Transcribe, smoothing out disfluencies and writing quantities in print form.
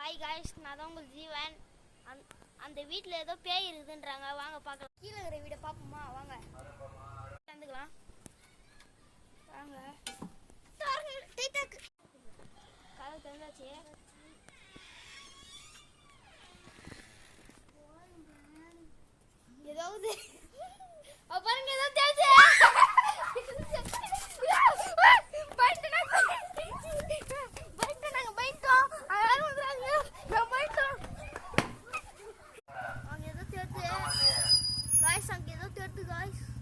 Hi guys, நான் தான் உங்கள் ஜீவன். அந்த வீட்டில் ஏதோ பேய் இருக்குதுன்றாங்க, வாங்க பார்க்கலாம். கீழே இருக்கிற வீடை பார்ப்போமா? வாங்க வந்துக்கலாம். வாங்க கதை தெரிஞ்சாச்சு. ஏதாவது பாருங்க, ஏதோ தெரிஞ்சு guys, அங்க ஏதோ தெரியுது guys.